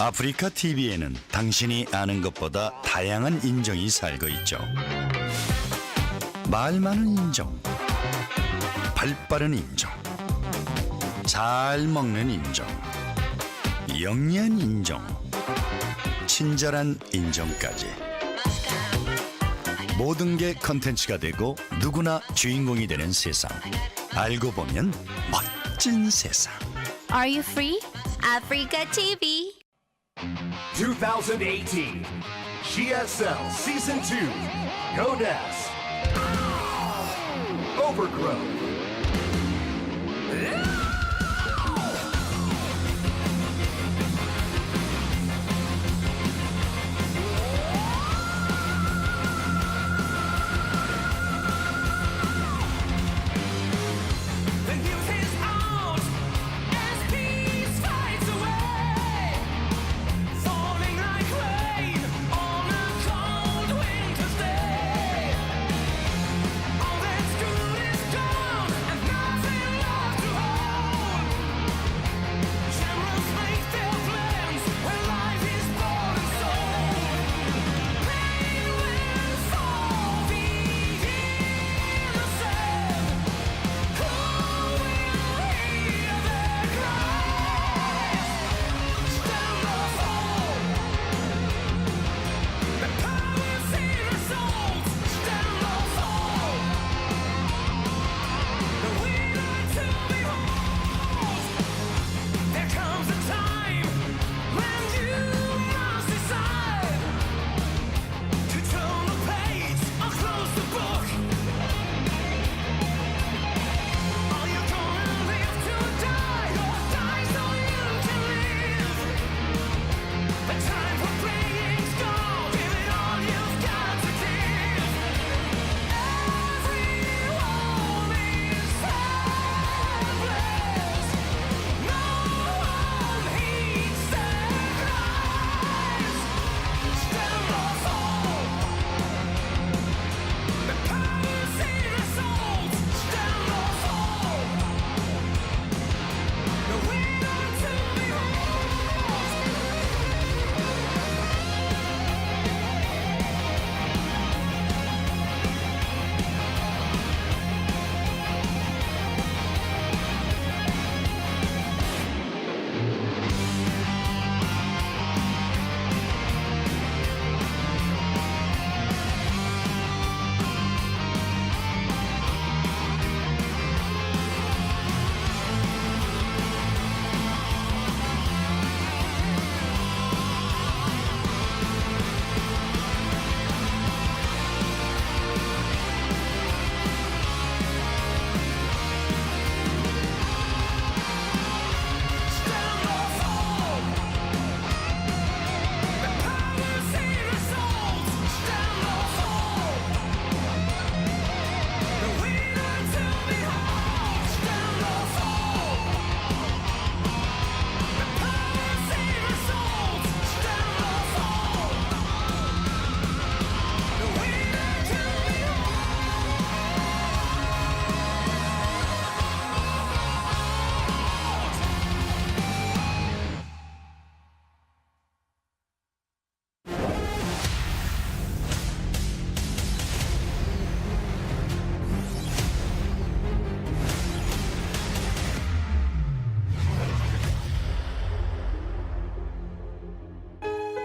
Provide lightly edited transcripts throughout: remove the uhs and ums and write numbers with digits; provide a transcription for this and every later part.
아프리카 TV에는 당신이 아는 것보다 다양한 인정이 살고 있죠. 말 많은 인정, 발 빠른 인정, 잘 먹는 인정, 영리한 인정, 친절한 인정까지. 모든 게 컨텐츠가 되고 누구나 주인공이 되는 세상. 알고 보면 멋진 세상. Are you free? Africa TV. 2018 GSL Season 2 Goddess Overgrowth.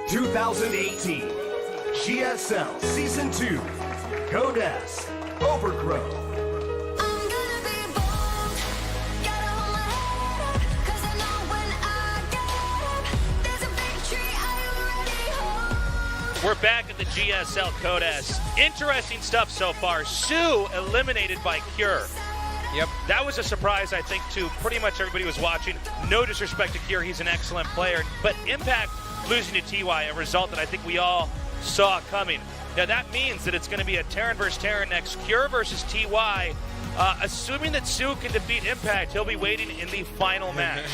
(2018) GSL Season 2 Goddess Overgrowth. I'm gonna be bold, gotta hold my head up, 'cause I know when I get up, there's a victory I already hold. We're back at the GSL Codes. Interesting stuff so far. Sue eliminated by Cure. Yep. That was a surprise, I think, to pretty much everybody who was watching. No disrespect to Cure, he's an excellent player. But Impact losing to TY, a result that I think we all saw coming. Now that means that it's going to be a Terran versus Terran next. Cure versus TY. Assuming that Sue can defeat Impact, he'll be waiting in the final match.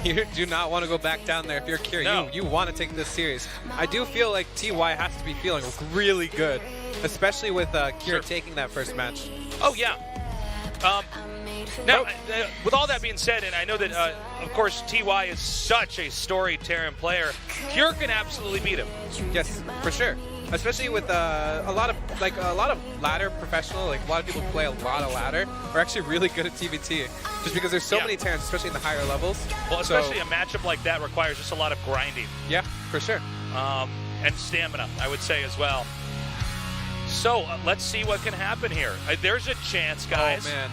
You do not want to go back down there if you're Cure. No. You want to take this series. I do feel like TY has to be feeling really good, especially with Cure taking that first match. Oh, yeah. Now, with all that being said, and I know that, of course, TY is such a story-tearing player, Cure can absolutely beat him. Yes, for sure. Especially with a lot of ladder professional, like a lot of people who play a lot of ladder are actually really good at TVT, just because there's so many Terrans, especially in the higher levels. Well, especially a matchup like that requires just a lot of grinding. Yeah, for sure. And stamina, I would say as well. So let's see what can happen here. There's a chance, guys. Oh man,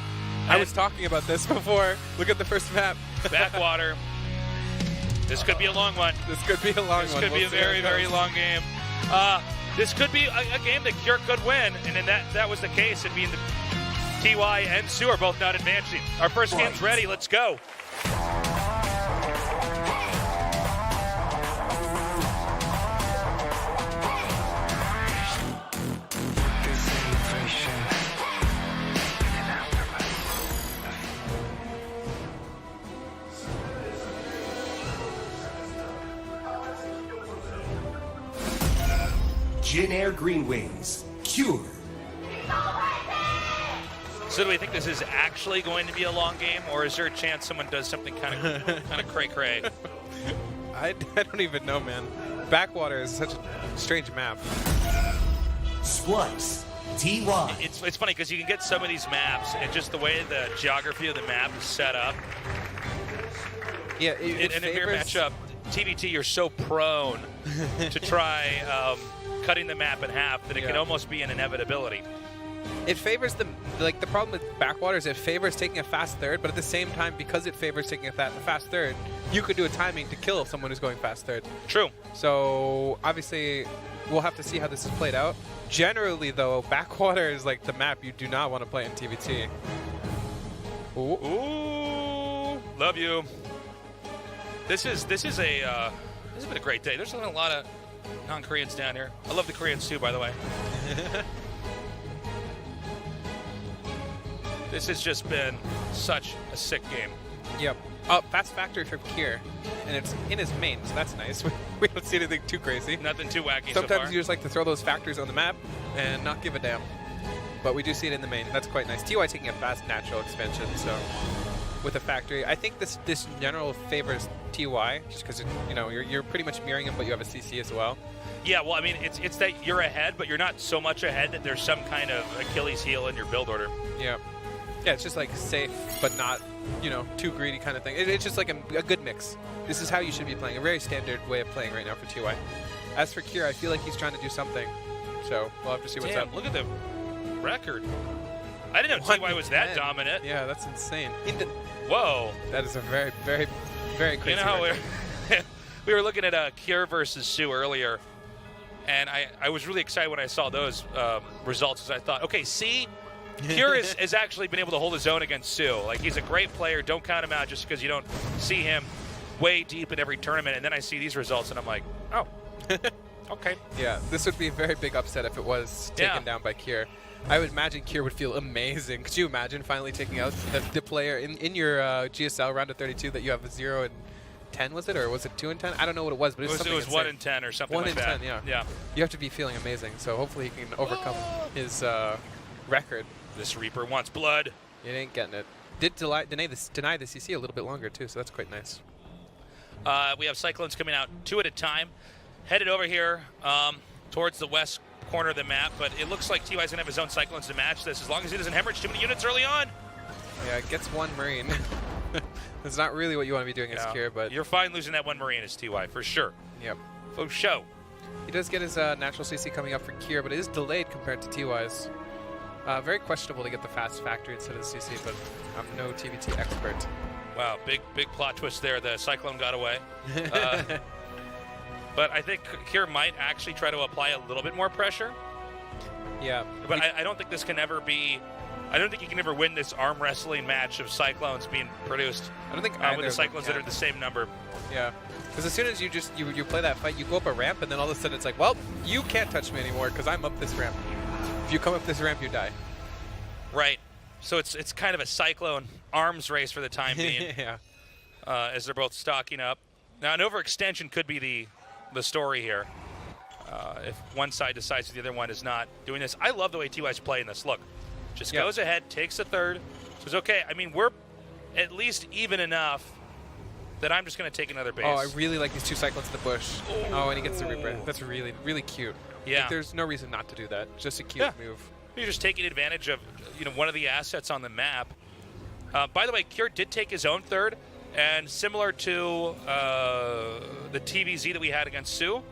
I was talking about this before. Look at the first map. Backwater. This could be a long one. This could be a long one. This could be a very, very long game. This could be a game that Cure could win, and if that was the case, it'd be TY and Sue are both not advancing. Our first game's ready. Let's go. Jin Air Green Wings, Cure. So do we think this is actually going to be a long game, or is there a chance someone does something kind of cray-cray? I don't even know, man. Backwater is such a strange map. Splice, TY. It's funny because you can get some of these maps, and just the way the geography of the map is set up. Yeah, In a mirror matchup, TVT, you're so prone to try cutting the map in half that it can almost be an inevitability. It favors the problem with Backwater is it favors taking a fast third, but at the same time, because it favors taking a fast third, you could do a timing to kill someone who's going fast third. True. So obviously, we'll have to see how this is played out. Generally, though, Backwater is like the map you do not want to play in TVT. Ooh, love you. This has been a great day. There's a lot of non-Koreans down here. I love the Koreans too, by the way. This has just been such a sick game. Yep. Fast factory for Kier, and it's in his main, so that's nice. We don't see anything too crazy. Nothing too wacky Sometimes so far. you just like to throw those factories on the map and not give a damn. But we do see it in the main. That's quite nice. TY taking a fast natural expansion, so with a factory. I think this general favors TY, just because you're pretty much mirroring him, but you have a CC as well. Yeah, well, I mean, it's that you're ahead, but you're not so much ahead that there's some kind of Achilles heel in your build order. Yeah. Yeah, it's just like safe, but not, too greedy kind of thing. It's just like a good mix. This is how you should be playing. A very standard way of playing right now for TY. As for Kier, I feel like he's trying to do something. So we'll have to see what's up. Look at the record. I didn't know TY was that dominant. Yeah, that's insane. Whoa. That is a very, very, very crazy record. We were looking at Kier versus Sue earlier, and I was really excited when I saw those results, as I thought, okay, see, Kier has actually been able to hold his own against Sue. Like, he's a great player. Don't count him out just because you don't see him way deep in every tournament. And then I see these results, and I'm like, oh, okay. Yeah, this would be a very big upset if it was taken down by Kier. I would imagine Kier would feel amazing. Could you imagine finally taking out the player in your GSL round of 32 that you have a 0 and 10, was it? Or was it 2 and 10? I don't know what it was, but it was something It was 1 and 10 or something like that. 1 and 10, yeah. You have to be feeling amazing, so hopefully he can overcome his record. This Reaper wants blood. It ain't getting it. Did deny the CC a little bit longer, too, so that's quite nice. We have Cyclones coming out 2 at a time. Headed over here towards the west corner of the map, but it looks like TY's going to have his own Cyclones to match this, as long as he doesn't hemorrhage too many units early on. Yeah, it gets one Marine. That's not really what you want to be doing as Kier, but... You're fine losing that one Marine as TY, for sure. Yep. For show. He does get his natural CC coming up for Kier, but it is delayed compared to TY's. Very questionable to get the fast factory instead of the CC, but I'm no TVT expert. Wow, big plot twist there. The Cyclone got away. But I think Kier might actually try to apply a little bit more pressure. Yeah. But I don't think this can ever be... I don't think you can ever win this arm wrestling match of Cyclones being produced. I don't think with the Cyclones that are the same number. Yeah. Because as soon as you play that fight, you go up a ramp, and then all of a sudden it's like, well, you can't touch me anymore because I'm up this ramp. If you come up this ramp, you die. Right. So it's kind of a Cyclone arms race for the time being. Yeah. As they're both stocking up. Now, an overextension could be the story here. If one side decides the other one is not doing this. I love the way TY's playing this. Look, just goes ahead, takes a third, was okay. I mean, we're at least even enough that I'm just going to take another base. Oh, I really like these 2 cyclones in the bush. Oh, and he gets the reaper. That's really, really cute. Yeah. Like, there's no reason not to do that. Just a cute move. You're just taking advantage of one of the assets on the map. By the way, Cure did take his own third, and similar to the TVZ that we had against Sue,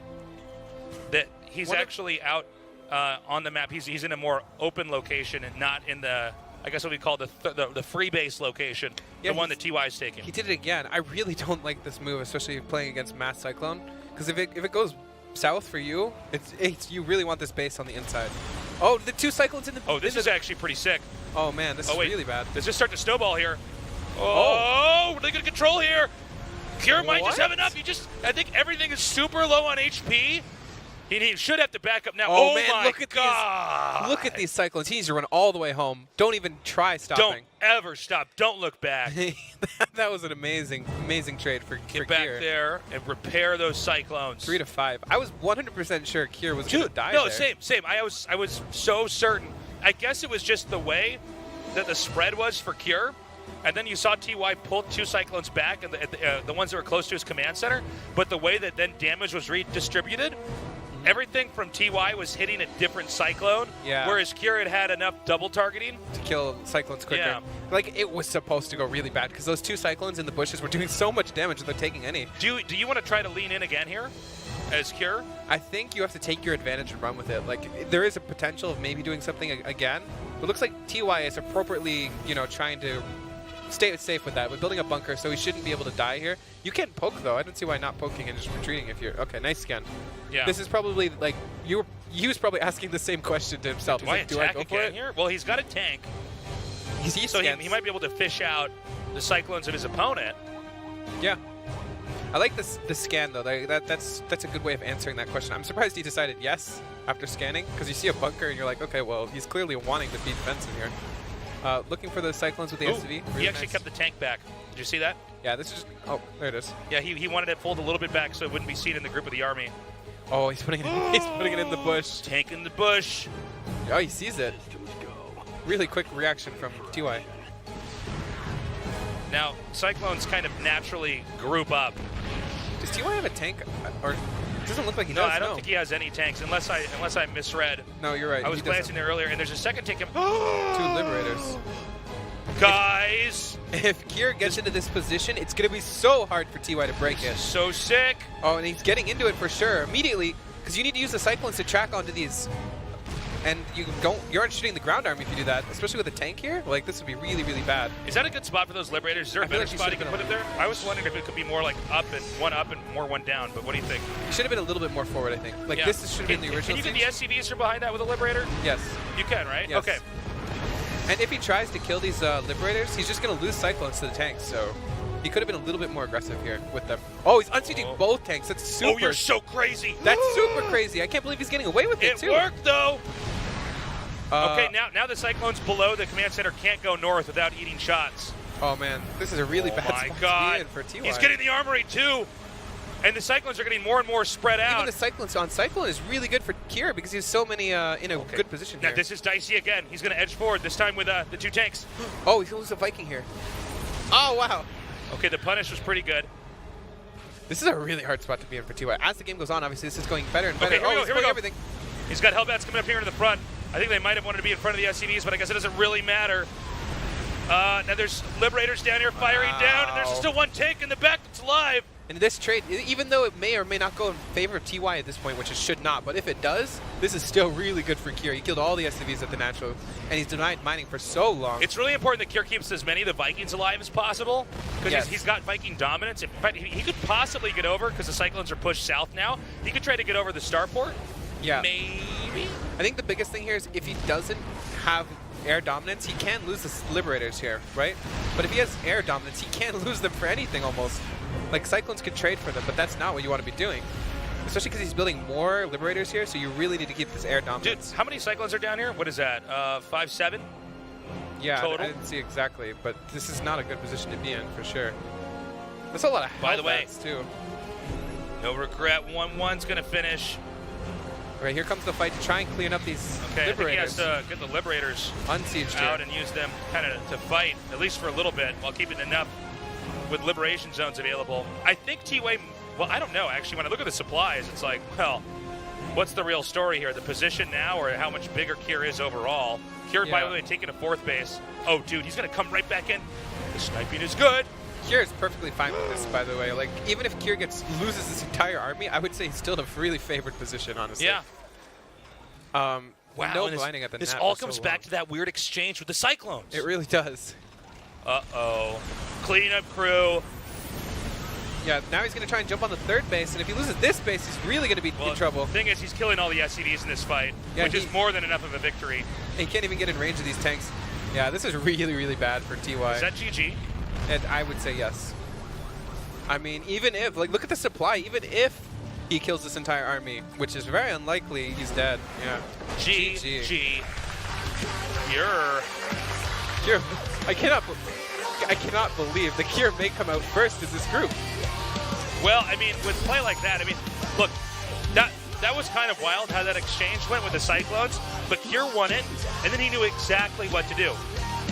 that he's actually out on the map. He's in a more open location and not in the, I guess what we call the free base location, the one that TY is taking. He did it again. I really don't like this move, especially playing against Mass Cyclone, because if it goes south for you, it's you really want this base on the inside. Oh, the 2 cyclones in the. Oh, this is actually pretty sick. Oh man, this is really bad. Does this start to snowball here? Oh, really good control here. Cure might just have enough. I think everything is super low on HP. He should have to back up now. Oh man, my look at God. look at these cyclones. He needs to run all the way home. Don't even try stopping. Don't ever stop. Don't look back. That was an amazing trade for Get back Kier. there and repair those cyclones. 3 to 5. I was 100% sure Kier was going to die No, there. same. I was so certain. I guess it was just the way that the spread was for Cure. And then you saw TY pull 2 cyclones back, and the ones that were close to his command center. But the way that then damage was redistributed, everything from TY was hitting a different cyclone, whereas Cure had enough double targeting to kill cyclones quicker. Yeah. Like, it was supposed to go really bad because those 2 cyclones in the bushes were doing so much damage without taking any. Do you want to try to lean in again here as Cure? I think you have to take your advantage and run with it. Like, there is a potential of maybe doing something again. It looks like TY is appropriately, trying to stay safe with that. We're building a bunker, so he shouldn't be able to die here. You can poke, though. I don't see why not poking and just retreating if you're... Okay, nice scan. Yeah. This is probably, like, he was probably asking the same question to himself. Do I like, attack go for again it? here? Well, he's got a tank, He so he might be able to fish out the cyclones of his opponent. Yeah. I like the scan, though. That's a good way of answering that question. I'm surprised he decided yes after scanning, because you see a bunker and you're like, okay, well, he's clearly wanting to beat Benson here. Looking for those cyclones with the SUV. He Really actually nice. kept the tank back. Did you see that? Yeah, this is just... Oh, there it is. Yeah, he wanted it pulled a little bit back so it wouldn't be seen in the group of the army. Oh, he's putting it in the bush. Tank in the bush. Oh, he sees it. Really quick reaction from TY. Now, cyclones kind of naturally group up. Does TY have a tank? Or it doesn't look like he No, does. I don't think he has any tanks, unless I misread. No, you're right. I was he doesn't. glancing there earlier, and there's a second tank. 2 liberators. Guys! If Kier gets into this position, it's going to be so hard for TY to break it. So sick. Oh, and he's getting into it for sure. Immediately, because you need to use the cyclones to track onto these. And you aren't shooting the ground army if you do that, especially with a tank here. Like, this would be really, really bad. Is that a good spot for those liberators? Is there a better spot you can put it there? I was wondering if it could be more like up and more one down, but what do you think? He should have been a little bit more forward, I think. Like, this should have been the original Can you get the SCVs from behind that with a liberator? Yes. You can, right? Yes. Okay. And if he tries to kill these liberators, he's just going to lose cyclones to the tanks, so he could have been a little bit more aggressive here with them. Oh, he's unseating both tanks. That's super. Oh, you're so crazy. That's super crazy. I can't believe he's getting away with it, too. It worked, though. Okay, now the cyclones below the command center can't go north without eating shots. Oh, man. This is a really bad spot to be in for TY. He's getting the armory, too. And the cyclones are getting more and more spread out. Even the cyclones on cyclone is really good for Kier because he has so many in a good position Now, here. this is dicey again. He's going to edge forward, this time with the 2 tanks. Oh, he's going to lose a Viking here. Oh, wow. Okay, the punish was pretty good. This is a really hard spot to be in for TY. As the game goes on, obviously, this is going better and better. Okay, here we go. Everything. He's got Hellbats coming up here in the front. I think they might have wanted to be in front of the SCVs, but I guess it doesn't really matter. Now there's Liberators down here firing down, and there's still 1 tank in the back that's alive. And this trade, even though it may or may not go in favor of TY at this point, which it should not, but if it does, this is still really good for Kier. He killed all the SCVs at the natural, and he's denied mining for so long. It's really important that Kier keeps as many of the Vikings alive as possible, because he's got Viking dominance. In fact, he could possibly get over, because the Cyclones are pushed south now. He could try to get over the starport. Yeah. Maybe. I think the biggest thing here is if he doesn't have air dominance, he can lose the Liberators here, right? But if he has air dominance, he can't lose them for anything almost. Like, Cyclones could trade for them, but that's not what you want to be doing. Especially because he's building more Liberators here, so you really need to keep this air dominance. Dude, how many Cyclones are down here? What is that, 5, 7? Yeah, total? I didn't see exactly, but this is not a good position to be in, for sure. That's a lot of By the way, Hellbats, too. No regret, 1-1's going to finish. All right, here comes the fight to try and clean up these Okay, I think he has Liberators. to get the Liberators Unsieged out here. and use them kind of to fight, at least for a little bit, while keeping enough with Liberation Zones available. I think T-Way, well, I don't know, actually. When I look at the supplies, it's like, well, what's the real story here? The position now or how much bigger Kier is overall? Kier, by the way, taking a 4th base. Oh, dude, he's going to come right back in. The sniping is good. Kier is perfectly fine with this, by the way. Like, even if Kier loses his entire army, I would say he's still in a really favored position, honestly. Yeah. Wow. No and blinding at the this net all for so comes back long. to that weird exchange with the Cyclones. It really does. Uh-oh. Cleanup crew. Yeah, now he's going to try and jump on the 3rd base, and if he loses this base, he's really going to be in trouble. The thing is, he's killing all the SCVs in this fight, Yeah, which is more than enough of a victory. He can't even get in range of these tanks. Yeah, this is really, really bad for TY. Is that GG? And I would say yes. I mean, even if, like, look at the supply. Even if he kills this entire army, which is very unlikely, he's dead. Yeah. GG. I cannot believe the Kier may come out first in this group. Well, I mean, with play like that, I mean, look, that was kind of wild how that exchange went with the Cyclones, but Kier won it, and then he knew exactly what to do.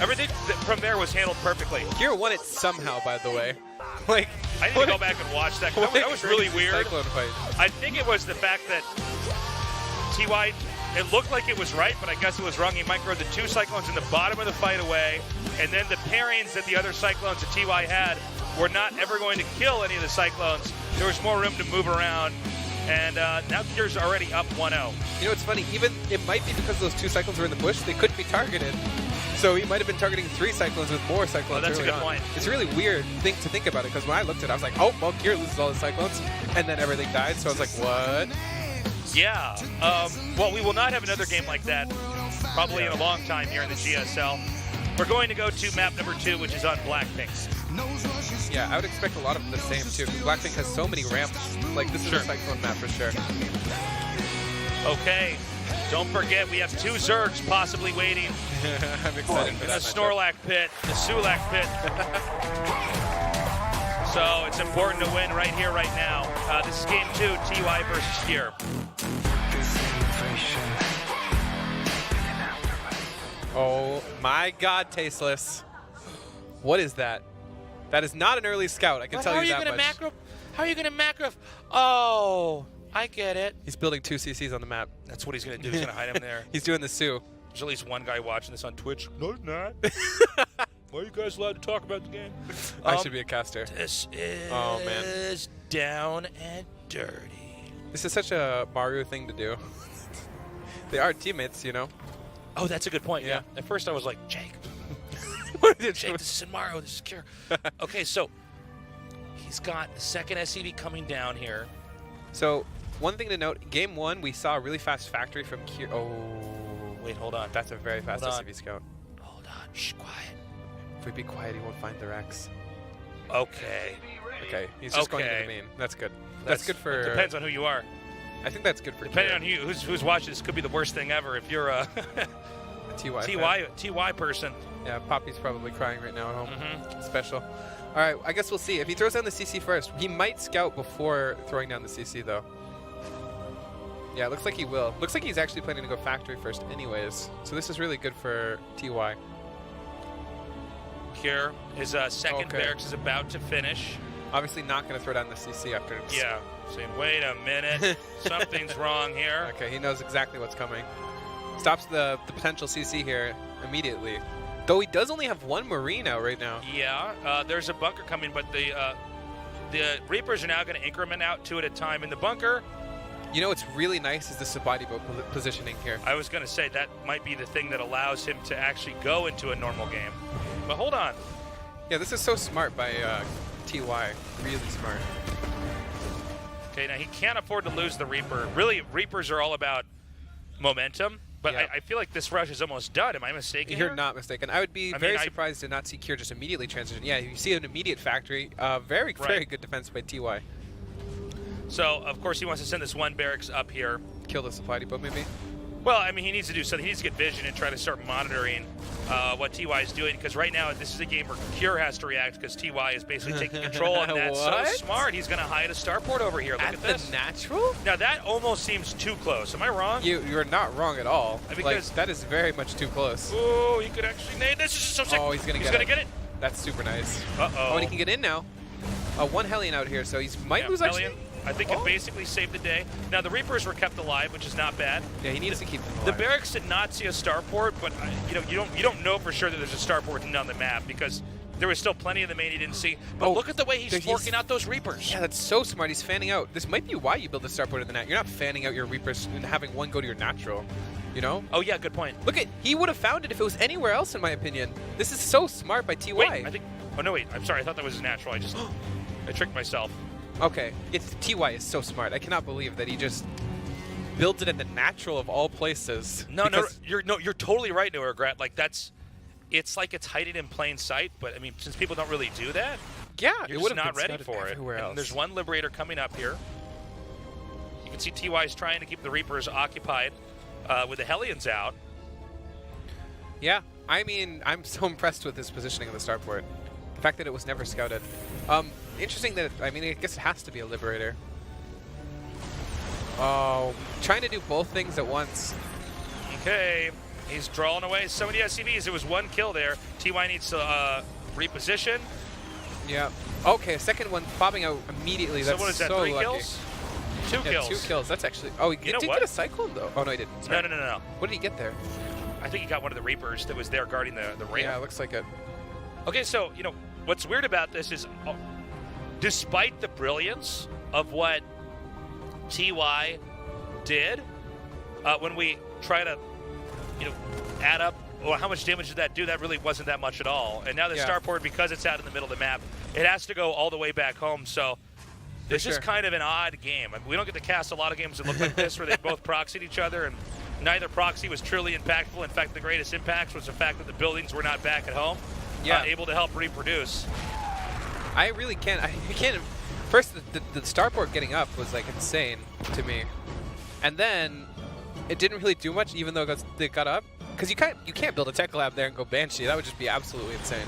Everything from there was handled perfectly. Kier won it somehow, by the way. Like, I need to go back and watch that. That was really weird. Cyclone fight. I think it was the fact that TY, it looked like it was right, but I guess it was wrong. He microed the 2 Cyclones in the bottom of the fight away, and then the pairings that the other Cyclones that TY had were not ever going to kill any of the Cyclones. There was more room to move around, and now Kier's already up 1-0. You know what's funny? Even it might be because those 2 Cyclones were in the bush, they couldn't be targeted. So he might have been targeting 3 Cyclones with more Cyclones. Oh, that's a early good on. point. It's a really weird thing to think about it, because when I looked at it, I was like, oh, well, Kier loses all the Cyclones, and then everything died. So I was like, what? Yeah. Well, we will not have another game like that probably in a long time here in the GSL. We're going to go to map number 2, which is on Blackpink. Yeah, I would expect a lot of the same, too, because Blackpink has so many ramps. Like, this is a Cyclone map for sure. Okay. Don't forget, we have 2 Zergs possibly waiting. I'm excited for The that. Snorlax pit, the Sulak pit. So it's important to win right here, right now. This is game 2, TY versus Kier. Oh my God, Tasteless. What is that? That is not an early scout, I can tell you that much. How are you going to macro? Oh, I get it. He's building 2 CCs on the map. That's what he's going to do. He's going to hide him there. He's doing the Sioux. There's at least one guy watching this on Twitch. No, he's not. Why are you guys allowed to talk about the game? I should be a caster. This is Oh, man. down and dirty. This is such a Maru thing to do. They are teammates, you know? Oh, that's a good point. Yeah. At first I was like, Jake. What did Jake, this is Mario. This is Kier. Okay, so he's got the second SCV coming down here. So, one thing to note, game 1, we saw a really fast factory from Kier. Oh, Wait, hold on. that's a very fast Hold on. SCV scout. Hold on. Shh, quiet. If we be quiet, he won't find the Rex. Okay. Okay, he's just going to Okay. the main. That's good. That's good for... Depends on who you are. I think that's good for Depending Kier. on who's watching, this could be the worst thing ever. If you're a TY person. Yeah, Poppy's probably crying right now at home. Mm-hmm. Special. All right, I guess we'll see. If he throws down the CC first, he might scout before throwing down the CC, though. Yeah, it looks like he will. Looks like he's actually planning to go factory first anyways. So this is really good for TY. Kier, his second Okay. barracks is about to finish. Obviously not going to throw down the CC after. Yeah. Saying, wait a minute. Something's wrong here. Okay, he knows exactly what's coming. Stops the potential CC here immediately. Though he does only have 1 Marine out right now. Yeah, there's a bunker coming, but the Reapers are now going to increment out 2 at a time in the bunker. You know what's really nice is the Sabati boat positioning here. I was going to say that might be the thing that allows him to actually go into a normal game. But hold on. Yeah, this is so smart by TY. Really smart. Okay, now he can't afford to lose the Reaper. Really, Reapers are all about momentum, but Yeah. I feel like this rush is almost done. Am I mistaken You're here? not mistaken. I would be very surprised to not see Kier just immediately transition. Yeah, you see an immediate factory. Very good defense by TY. So, of course, he wants to send this 1 barracks up here. Kill the supply depot, maybe? Well, I mean, he needs to do something. He needs to get vision and try to start monitoring what TY is doing, because right now this is a game where Cure has to react because TY is basically taking control, and that's so What? smart. He's going to hide a starport over here. Look at this. the natural? Now, that almost seems too close. Am I wrong? You're not wrong at all. Because- Like, that is very much too close. Oh, he could actually nade this. This is so sick. Oh, he's gonna He's get gonna it. get it. That's super nice. Uh-oh. Oh, and he can get in now. One Hellion out here, so he might Yeah, lose Hellion, actually. I think it basically saved the day. Now, the Reapers were kept alive, which is not bad. Yeah, he needs to keep them The alive. barracks did not see a starport, but you don't know for sure that there's a starport on the map because there was still plenty of the main he didn't see. But Oh, look at the way he's he's- forking out those Reapers. Yeah, that's so smart. He's fanning out. This might be why you build the starport in the net. You're not fanning out your Reapers and having one go to your natural. You know? Oh yeah, good point. Look at, he would have found it if it was anywhere else, in my opinion. This is so smart by TY. Wait, I think. Oh no, wait. I'm sorry. I thought that was natural. I tricked myself. Okay, TY is so smart. I cannot believe that he just builds it at the natural of all places. No, Because- you're totally right, no regret. Like it's like it's hiding in plain sight. But I mean, since people don't really do that, yeah, you're it just would have not been ready scouted for it. everywhere And else. there's one Liberator coming up here. You can see TY's trying to keep the Reapers occupied with the Hellions out. Yeah, I mean, I'm so impressed with his positioning of the starport. The fact that it was never scouted. Interesting that, I mean, I guess it has to be a Liberator. Oh, trying to do both things at once. Okay, he's drawing away so many SCVs. There was one kill there. TY needs to reposition. Yeah. Okay, second one popping out immediately. So That's what is that, so 3 lucky. kills? 2 Yeah, kills. 2 kills. That's actually... Oh, he know did what? get a Cyclone, though. Oh, no, he didn't. No, Sorry. no. What did he get there? I think he got one of the Reapers that was there guarding the ramp. Yeah, it looks like it. Okay, so, what's weird about this is, despite the brilliance of what TY did, when we try to, add up, well, how much damage did that do? That really wasn't that much at all. And now the Yeah. starport, because it's out in the middle of the map, it has to go all the way back home. So this is sure. kind of an odd game. I mean, we don't get to cast a lot of games that look like this, where they both proxied each other, and neither proxy was truly impactful. In fact, the greatest impacts was the fact that the buildings were not back at home, able to help reproduce. I really can't. I can't. First, the starport getting up was like insane to me, and then it didn't really do much, even though it got up. Because you can't build a tech lab there and go Banshee. That would just be absolutely insane.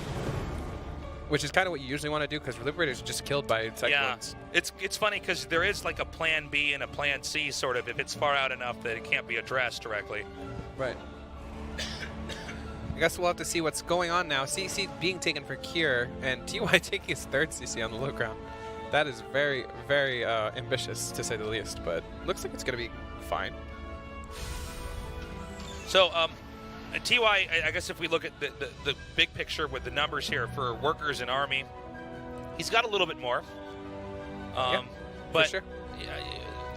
Which is kind of what you usually want to do, because Liberators are just killed by cyclones. Yeah, it's funny because there is like a plan B and a plan C sort of if it's far out enough that it can't be addressed directly. Right. I guess we'll have to see what's going on now. CC being taken for Cure, and TY taking his 3rd CC on the low ground. That is very, very ambitious, to say the least, but looks like it's going to be fine. So, TY, I guess if we look at the big picture with the numbers here for workers and Army, he's got a little bit more. But sure. Yeah,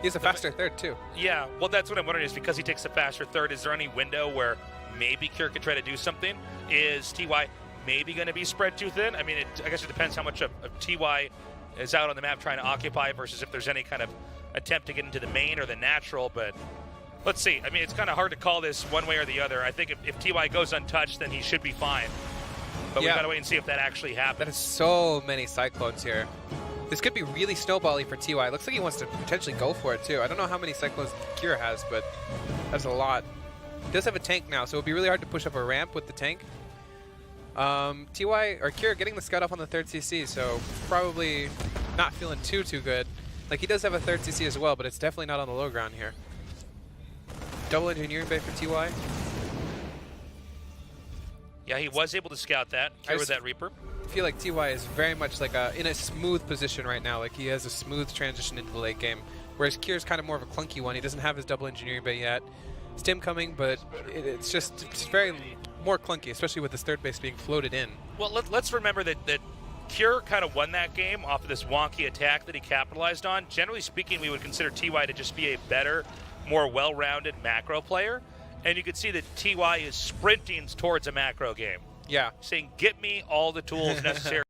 He has a faster 3rd, too. yeah, well, that's what I'm wondering is because he takes the faster 3rd, is there any window where maybe Cure could try to do something? Is TY maybe going to be spread too thin? I mean, I guess it depends how much of TY is out on the map trying to occupy versus if there's any kind of attempt to get into the main or the natural, but let's see. I mean, it's kind of hard to call this one way or the other. I think if TY goes untouched, then he should be fine. But we got to wait and see if that actually happens. That is so many Cyclones here. This could be really snowbally for TY. Looks like he wants to potentially go for it, too. I don't know how many Cyclones Cure has, but that's a lot. He does have a tank now, so it would be really hard to push up a ramp with the tank. TY, or Cure, getting the scout up on the 3rd CC, so probably not feeling too good. Like, he does have a 3rd CC as well, but it's definitely not on the low ground here. Double engineering bay for TY. Yeah, he was able to scout that, Cure with that Reaper. I feel like TY is very much like in a smooth position right now. Like, he has a smooth transition into the late game, whereas Cure's kind of more of a clunky one. He doesn't have his double engineering bay yet. Stim coming, but it's very more clunky, especially with this 3rd base being floated in. Well, let's remember that Cure kind of won that game off of this wonky attack that he capitalized on. Generally speaking, we would consider TY to just be a better, more well-rounded macro player. And you can see that TY is sprinting towards a macro game. Yeah. Saying, get me all the tools necessary.